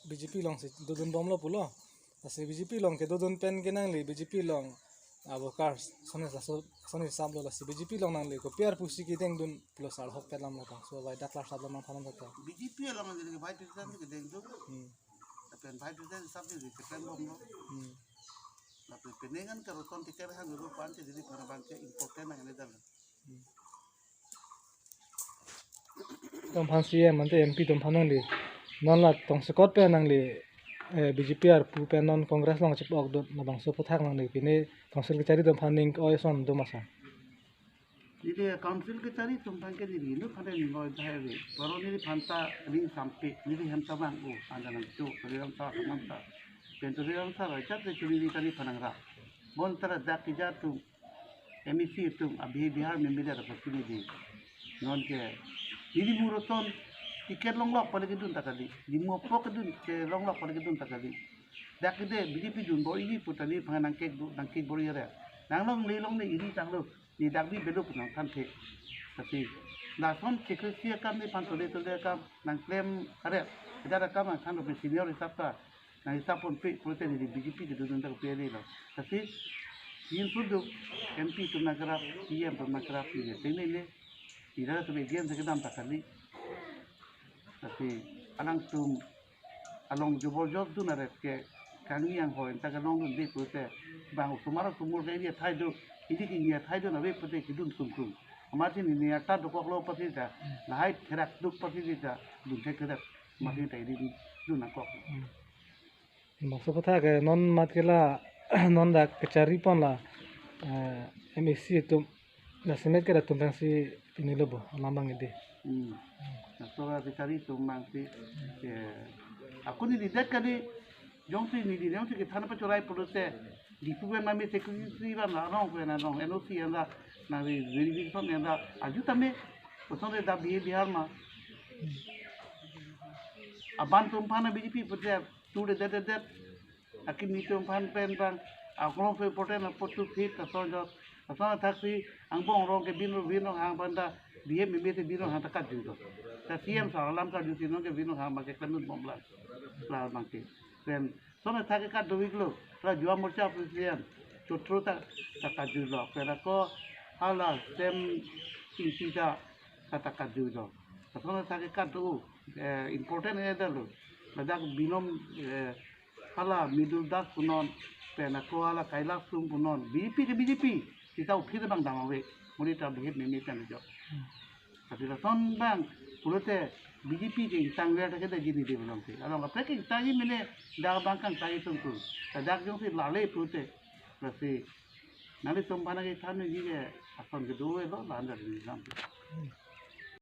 BJP long si dodon bom lo pulo asi BJP long ke dodon pen ke nang li BJP long abo cars sone sab lo si BJP long nang li ko PR pusi ki deng dun plus ar hok pelam la so vai daklar sab lam thalam ta BJP long nang li vai president ke deng du pen vai president sab li ke pen bom lo la penengan ka roton ti kepha nguru pan ti di phana bang ke important nang le dal tom phan CM ante MP tom phan nang li non la tong sekot pe nang li BJP ar pu pe non congress long chep ok do na bang so puthak nang li pine council ke chari tom phan ning oi son do masa ini council ke cari tumpang ke diri nu pada ni ngoi dah ni baru ni phanta ni sampai ni hamta bang anda nang tu riang sa samanta pentu riang sa raja te churi ni kali phanang ra bon tara dak ki ja tu MEC tu abhi bihar में मिले रहा पश्चिमी the non के दीदी मुरतन tiket long lok pada gedun takali di mopo gedun ke long lok pada gedun takali dak ide BJP dun bo ini putani phanang kek bori ya nang long le long ne ini tang lo ni dak bi bedo punang kan the tapi na son secretary kam ni pan tole kam nang claim are ada kam kan lo senior hisap nang hisap pun pe prote ni BJP gedun tak pe lo tapi yin sudu MP tu nagara PM tu nagara ni tene le ida tu bagian sekadam takali tapi anang tum along jubol job tu naret ke kami yang ho entah kan orang tu pute bang sumara sumur ke dia thai do ini ki dia thai do nabe pute kidun sumkum amati ni ata do koklo pati da lahai therak duk pati da dun the therak mati tai di du na kok maksud puthak ke non mat kela non da kecari pon la MEC itu la semet ke datum si ini lobo lambang ide Nasoga dicari tumbang si aku ni didak kali jong si ni di jong si kita nampak corai polisi di tuan mami security lah narong kena narong NOC yang dah nari verification yang dah aju tambe pasal dah bihar mah aban tumpan BJP pada tu dedet akim ni tumpan pen bang aku orang important apa tu fit asal taksi angbong orang ke bino hang banda dia memilih bino hang takat juga CM salam ka juti no ke bino hang make kemut bomlas la mangke pen sona thake ka dovik lo la jua morcha presiden chotro ta takat juga pera ko hala sem sita takat juga sona thake ka tu important eda lo ladak binom hala middle das punon pena ko hala kailas tum punon BJP kita ukir bang damawe muli ta behit memi kan jo tapi rason bang pulute BJP ke intang wer ta jini de belong te along apa ke tangi mene da bang kan tangi tum tu dak jong si lale pulute rasi nali tum bana ke thanu ji ke ason ke do lo la andar ni sam